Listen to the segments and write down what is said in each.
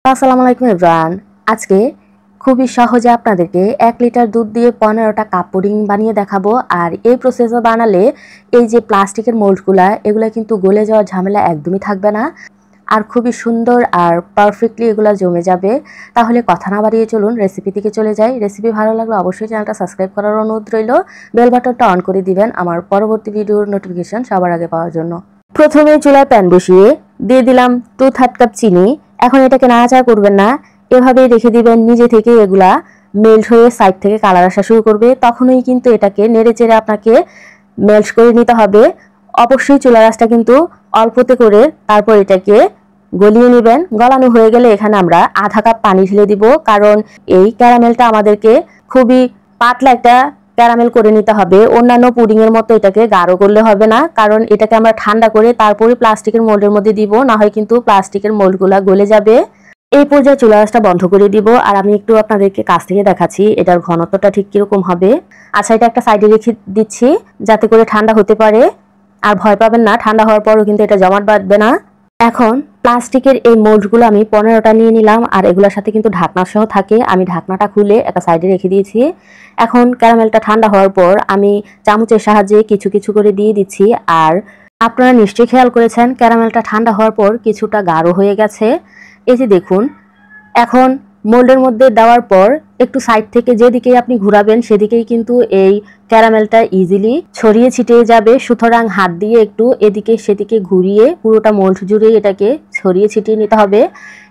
আসসালামু আলাইকুম এভরিওয়ান। আজকে খুবই সহজে আপনাদেরকে 1 লিটার দুধ দিয়ে 15টা কাপ পুডিং বানিয়ে দেখাবো। আর এই প্রসেসে বানালে এই যে প্লাস্টিকের মোল্ডগুলা এগুলা কিন্তু গলে যাওয়ার ঝামেলা একদমই থাকবে না, আর খুবই সুন্দর আর পারফেক্টলি এগুলা জমে যাবে। তাহলে কথা না বাড়িয়ে চলুন রেসিপি থেকে চলে যাই। রেসিপি ভালো লাগলে অবশ্যই চ্যানেলটা সাবস্ক্রাইব করার অনুরোধ রইল। বেল বাটনটা অন করে দিবেন আমার পরবর্তী ভিডিওর নোটিফিকেশন সবার আগে পাওয়ার জন্য। প্রথমে চুলায় প্যান বসিয়ে দিয়ে দিলাম 2/3 কাপ চিনি। এখন এটাকে নাড়াচাড়া করবেন না, এভাবেই রেখে দিবেন। নিজে থেকে এগুলা মেল্ট হয়ে সাইড থেকে কালার আসা শুরু করবে, তখনই কিন্তু এটাকে নেড়েচেড়ে আপনাকে মেল্ট করে নিতে হবে। অবশ্যই চুলার আঁচটা কিন্তু অল্পতে করে তারপর এটাকে গলিয়ে নেবেন। গলানো হয়ে গেলে এখানে আমরা আধা কাপ পানি ঢেলে দিব, কারণ এই ক্যারামেলটা আমাদেরকে খুবই পাতলা একটা ক্যারামেল করে নিতে হবে। অন্যান্য পুডিং এর মতো এটাকে গাঢ় করলে হবে না, কারণ এটাকে আমরা ঠান্ডা করে তারপরে প্লাস্টিকের মোল্ডের মধ্যে দিব, না হয় কিন্তু প্লাস্টিকের মোল্ডগুলা গলে যাবে। এই পর্যায়ে চুলা আঁচটা বন্ধ করে দিব। আর আমি একটু আপনাদেরকে কাছ থেকে দেখাচ্ছি এটার ঘনত্বটা ঠিক কিরকম হবে। আচ্ছা, এটা একটা সাইডে রেখে দিচ্ছি যাতে করে ঠান্ডা হতে পারে। আর ভয় পাবেন না, ঠান্ডা হওয়ার পরও কিন্তু এটা জমাট বাঁধবে না। এখন প্লাস্টিকের এই মোল্ডগুলো আমি 15টা নিয়ে নিলাম, আর এগুলোর সাথে কিন্তু ঢাকনা সহ থাকে। আমি ঢাকনাটা খুলে একটা সাইডে রেখে দিয়েছি। এখন ক্যারামেলটা ঠান্ডা হওয়ার পর আমি চামচের সাহায্যে কিছু কিছু করে দিয়ে দিচ্ছি। আর আপনারা নিশ্চয়ই খেয়াল করেছেন ক্যারামেলটা ঠান্ডা হওয়ার পর কিছুটা গাঢ় হয়ে গেছে। এই যে দেখুন, এখন মোল্ডের মধ্যে দেওয়ার পর একটু সাইড থেকে যেদিকে আপনি ঘোরাবেন সেদিকেই কিন্তু এই ক্যারামেলটা ইজিলি ছড়িয়ে ছিটিয়ে যাবে। সুতরাং হাত দিয়ে একটু এদিকে সেদিকে ঘুরিয়ে পুরোটা মোল্ড জুড়ে এটাকে ছড়িয়ে ছিটিয়ে নিতে হবে।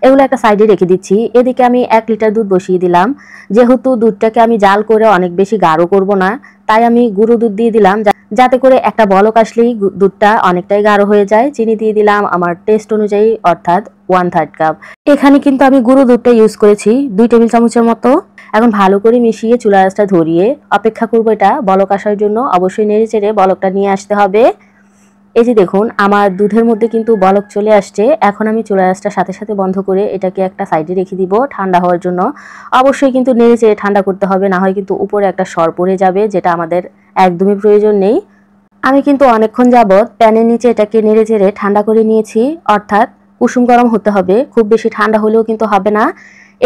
এগুলো একটা সাইডে রেখে দিচ্ছি। এদিকে আমি 1 লিটার দুধ বসিয়ে দিলাম। যেহেতু দুধটাকে আমি জাল করে অনেক বেশি গাঢ় করব না, তাই আমি গুঁড়ো দুধ দিয়ে দিলাম, যাতে করে একটা বলক আসলেই দুধটা অনেকটাই গাঢ় হয়ে যায়। চিনি দিয়ে দিলাম আমার টেস্ট অনুযায়ী, অর্থাৎ 1/3 কাপ। এখানে কিন্তু আমি গুঁড়ো দুধটা ইউজ করেছি 2 টেবিল চামচের মতো। এখন ভালো করে মিশিয়ে চুলার আঁচটা ধরিয়ে অপেক্ষা করবো এটা বলক আসার জন্য। অবশ্যই নেড়ে চেড়ে বলকটা নিয়ে আসতে হবে। এই যে দেখুন, আমার দুধের মধ্যে কিন্তু বলক চলে আসছে। এখন আমি চুলার আঁচটা সাথে সাথে বন্ধ করে এটাকে একটা সাইডে রেখে দিব ঠান্ডা হওয়ার জন্য। অবশ্যই কিন্তু নেড়ে চেড়ে ঠান্ডা করতে হবে, না হয় কিন্তু উপরে একটা সর পড়ে যাবে, যেটা আমাদের একদমই প্রয়োজন নেই। আমি কিন্তু অনেকক্ষণ যাবৎ প্যানের নিচে এটাকে নেড়ে চেড়ে ঠান্ডা করে নিয়েছি, অর্থাৎ কুসুম গরম হতে হবে, খুব বেশি ঠান্ডা হলেও কিন্তু হবে না।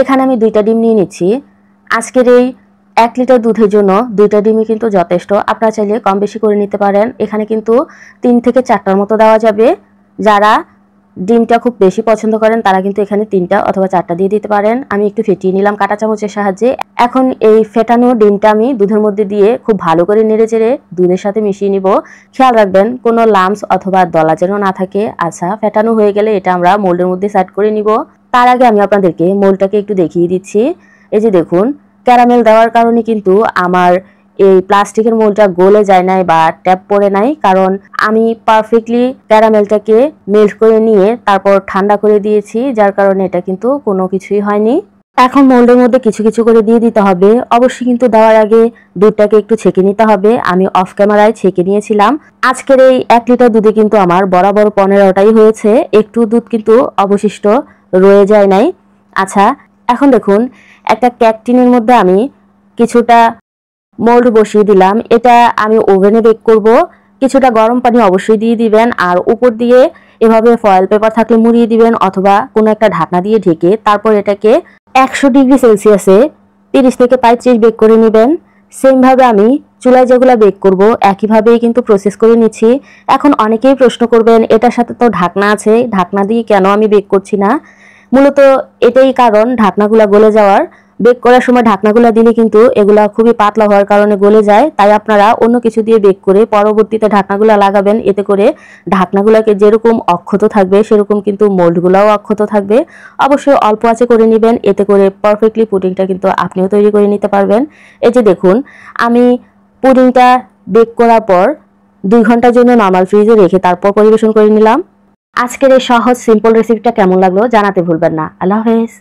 এখানে আমি 2টা ডিম নিয়ে নিচ্ছি। আজকের এই 1 লিটার দুধের জন্য 2টা ডিমই কিন্তু যথেষ্ট। আপনারা চাইলে কম বেশি করে নিতে পারেন। এখানে কিন্তু 3 থেকে 4টার মতো দেওয়া যাবে। যারা ডিমটা খুব বেশি পছন্দ করেন তারা কিন্তু এখানে 3টা অথবা 4টা দিয়ে দিতে পারেন। আমি একটু ফেটিয়ে নিলাম কাঁটা চামচের সাহায্যে। এখন এই ফেটানো ডিমটা আমি দুধের মধ্যে দিয়ে খুব ভালো করে নেড়ে চেড়ে দুধের সাথে মিশিয়ে নিব। খেয়াল রাখবেন কোনো লাম্পস অথবা দলা যেন না থাকে। আচ্ছা, ফেটানো হয়ে গেলে এটা আমরা মোল্ডের মধ্যে সেট করে নিব। তার আগে আমি আপনাদেরকে মোল্ডটাকে একটু দেখিয়ে দিচ্ছি। এই যে দেখুন, ক্যারামেল দেওয়ার কারণে কিন্তু আমার এই প্লাস্টিকের মোল্ডটা গলে যায় নাই বা ট্যাপ পড়ে নাই, কারণ আমি পারফেক্টলি ক্যারামেলটাকে মেল্ট করে নিয়ে তারপর ঠান্ডা করে দিয়েছি, যার কারণে এটা কিন্তু কোনো কিছুই হয়নি। এখন মোল্ডের মধ্যে কিছু কিছু করে দিয়ে দিতে হবে। অবশ্যই কিন্তু দেওয়ার আগে দুধটাকে একটু ছেঁকে নিতে হবে। আমি অফ ক্যামেরায় ছেঁকে নিয়েছিলাম। আজকের এই 1 লিটার দুধে কিন্তু আমার বরাবর 15টাই হয়েছে, একটু দুধ কিন্তু অবশিষ্ট রয়ে যায় নাই। আচ্ছা, এখন দেখুন একটা কেক টিনের মধ্যে আমি কিছুটা মোল্ড বসিয়ে দিলাম। এটা আমি ওভেনে বেক করব। কিছুটা গরম পানি অবশ্যই দিয়ে দিবেন, আর উপর দিয়ে এভাবে ফয়েল পেপার থাকলে মুড়িয়ে দিবেন, অথবা কোনো একটা ঢাকনা দিয়ে ঢেকে তারপর এটাকে 100 ডিগ্রি সেলসিয়াসে 30 থেকে 35 বেক করে নেবেন। সেমভাবে আমি চুলায় যেগুলো বেক করব একইভাবেই কিন্তু প্রসেস করে নিচ্ছি। এখন অনেকেই প্রশ্ন করবেন এটার সাথে তো ঢাকনা আছে, ঢাকনা দিয়ে কেন আমি বেক করছি না। মূলত এটাই কারণ ঢাকনাগুলা গলে যাওয়ার। বেক করার সময় ঢাকনাগুলা দিলে কিন্তু এগুলা খুবই পাতলা হওয়ার কারণে গলে যায়। তাই আপনারা অন্য কিছু দিয়ে বেক করে পরবর্তীতে ঢাকনাগুলা লাগাবেন। এতে করে ঢাকনাগুলাকে যেরকম অক্ষত থাকবে সেরকম কিন্তু মোল্ডগুলাও অক্ষত থাকবে। অবশ্যই অল্প আঁচে করে নেবেন, এতে করে পারফেক্টলি পুডিংটা কিন্তু আপনিও তৈরি করে নিতে পারবেন। এই যে দেখুন, আমি পুডিংটা বেক করার পর 2 ঘন্টার জন্য নরমাল ফ্রিজে রেখে তারপর পরিবেশন করে নিলাম। আজকের এই সহজ সিম্পল রেসিপিটা কেমন লাগলো জানাতে ভুলবেন না। আল্লাহ হাফেজ।